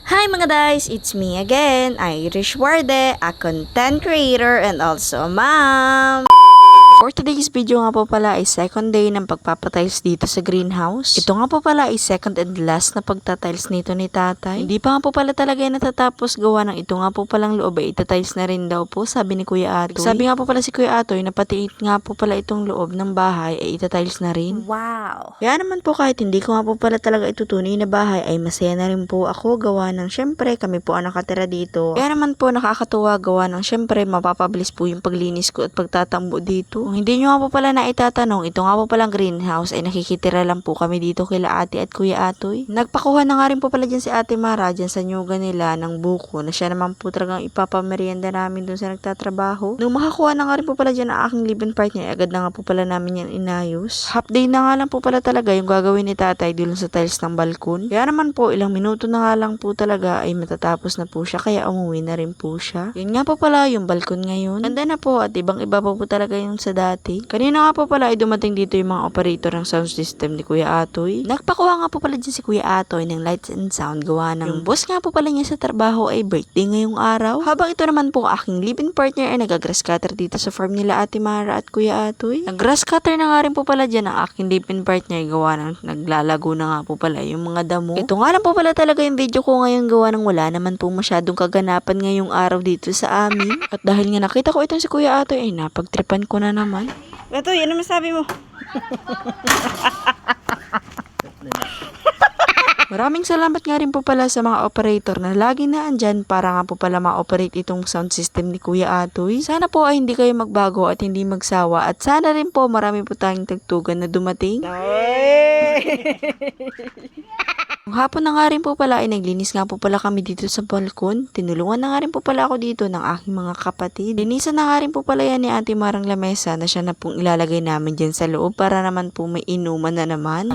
Hi mga guys, it's me again, Irish Warde, a content creator and also a mom. For today's video nga po pala ay second day ng pagpapatiles dito sa greenhouse. Ito nga po pala ay second and last na pagtatiles nito ni tatay. Hindi pa nga po pala talaga natatapos gawa ng ito nga po palang loob ay itatiles na rin daw po, sabi ni Kuya Atoy. Sabi nga po pala si Kuya Atoy na pati nga po pala itong loob ng bahay ay itatiles na rin. Wow! Kaya naman po kahit hindi ko nga po pala talaga itutunay na bahay ay masaya na rin po ako gawa ng syempre kami po ang nakatira dito. Kaya naman po nakakatuwa gawa ng syempre mapapabilis po yung paglinis ko at pagtatambo dito. Kung hindi nyo nga po pala na itatanong, ito nga po palang greenhouse ay nakikitira lang po kami dito kila ate at Kuya Atoy. Nagpakuha na nga rin po pala dyan si Ate Mara dyan sa nyuga nila ng buko na siya naman po talagang ipapamerienda namin dun sa nagtatrabaho. Nung makakuha na nga rin po pala dyan ang aking live-in partner, agad na nga po pala namin yan inayos. Half day na nga lang po pala talaga yung gagawin ni tatay dulong sa tiles ng balkon. Kaya naman po ilang minuto na nga lang po talaga ay matatapos na po siya kaya umuwi na rin po siya. Yun nga po pala yung balkon ngayon. Ganda na po at ibang iba po talaga yung sa dati. Kanina nga po pala ay dumating dito yung mga operator ng sound system ni Kuya Atoy. Nagpakuha nga po pala dyan si Kuya Atoy ng lights and sound gawa ng yung boss nga po pala niya sa trabaho ay birthday ngayong araw. Habang ito naman po aking live-in partner ay nag-grass cutter dito sa farm nila Ate Mara at Kuya Atoy. Nag-grass cutter na nga rin po pala dyan ang aking live-in partner gawa ng naglalago na nga po pala yung mga damo. Ito nga lang po pala talaga yung video ko ngayon gawa ng wala naman po masyadong kaganapan ngayong araw dito sa amin. At dahil nga nakita ko itong si Kuya Atoy ay napagtripan ko na naman. Atoy, ano masabi mo? Maraming salamat nga rin po pala sa mga operator na lagi na andyan para nga po pala ma-operate itong sound system ni Kuya Atoy. Sana po ay hindi kayo magbago at hindi magsawa at sana rin po marami po tayong tagtugan na dumating. Ang hapon na nga rin po pala ay naglinis nga po pala kami dito sa balkon. Tinulungan na nga rin po pala ako dito ng aking mga kapatid. Linisan na nga rin po pala yan ni Ate Marang lamesa na siya na pong ilalagay namin dyan sa loob para naman po may inuman na naman.